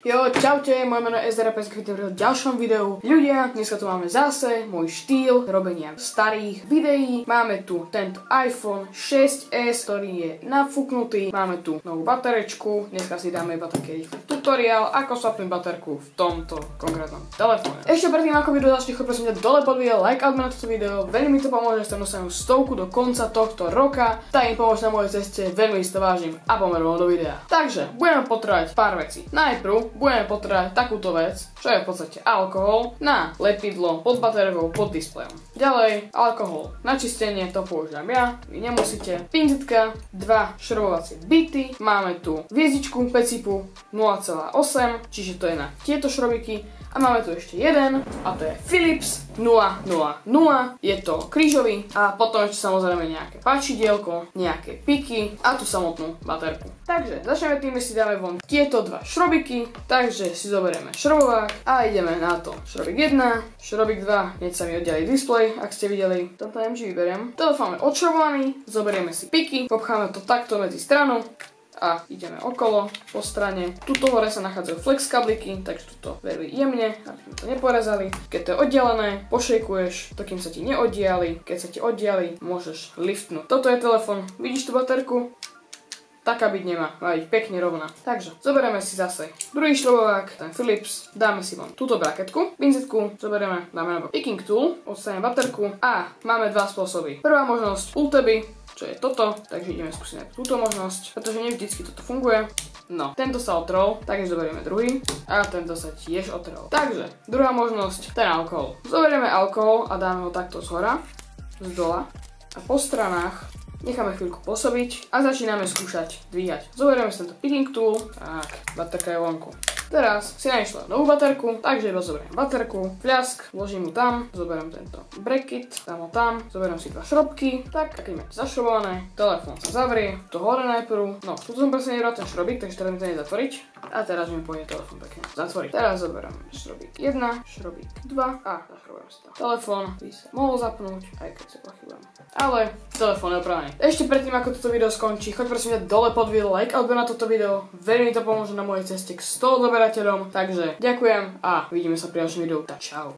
Jo, čaute, moje meno je SDRPS, v ďalšom videu. Ľudia, dneska tu máme zase môj štýl robenia starých videí. Máme tu tento iPhone 6s, ktorý je nafúknutý. Máme tu novú baterečku, dneska si dáme iba taký tutoriál, ako zapnúť baterku v tomto konkrétnom telefóne. Ešte predtým, ako video začne, prosím ťa dole pod video, like na toto video, veľmi mi to pomôže, že sa dostanú 100 do konca tohto roka. Tak im pomôcť na mojej ceste, veľmi si to vážim a pomerujem do videa. Takže, budeme potrebovať pár vecí. Najprv budeme potrebovať takúto vec, čo je v podstate alkohol na lepidlo pod baterkou, pod displejom. Ďalej, alkohol na čistenie, to používam ja, vy nemusíte. Pinzetka, 2 šrobovacie bity, máme tu hviezdičku pecipu 0,8, čiže to je na tieto šrobiky. A máme tu ešte jeden, a to je Philips 000, je to krížový a potom ešte samozrejme nejaké páčidielko, nejaké piky a tú samotnú baterku. Takže začneme tým, že si dáme von tieto dva šrobiky, takže si zoberieme šrobovák a ideme na to. Šrobik 1, šrobik 2, hneď sa mi oddiali displej, ak ste videli, toto neviem, či vyberiem. Telefón je odšrobovaný, zoberieme si piky, popcháme to takto medzi stranu a ideme okolo, po strane. Tuto hore sa nachádzajú flex kabliky, takže tuto veľmi jemne, aby sme to neporezali. Keď to je oddelené, pošejkuješ to, kým sa ti neoddiali. Keď sa ti oddiali, môžeš liftnúť. Toto je telefón, vidíš tú baterku? Taká byť nemá, má byť pekne rovná. Takže zoberieme si zase druhý šrobovák, ten Philips, dáme si von túto braketku, pinzetku, zoberieme, dáme na bok picking tool, odstaneme baterku a máme dva spôsoby. Prvá možnosť ulteby, čo je toto, takže ideme skúsiť túto možnosť, pretože nevždycky toto funguje. No, tento sa otrol, takže zoberieme druhý a tento sa tiež otrol. Takže, druhá možnosť, ten alkohol. Zoberieme alkohol a dáme ho takto zhora, zdola a po stranách necháme chvíľku pôsobiť a začíname skúšať dvíhať. Zoberieme si tento picking tool, tak, baterka je vonku. Teraz si našla novú baterku, takže iba zoberiem baterku, fľask, vložím ju tam, zoberiem tento bracket, dám ho tam, zoberiem si dva šrobky, tak, keď máte zašrobované, telefón sa zavrie, to hore najprv, no, tu som presne nebral ten šrobík, takže teraz mi to nezatvoriť a teraz mi pôjde telefón pekne zatvoriť. Teraz zoberiem šrobík 1, šrobík 2 a zašrobujem si to. Telefón by sa mohol zapnúť, aj keď sa pochybujem. Ale telefón je opravený. Ešte predtým, ako toto video skončí, choď prosím ťa dole pod video, like alebo na toto video, veľmi to pomôže na mojej ceste k 100 odberateľom, takže ďakujem a vidíme sa pri ďalšom videu. Čau.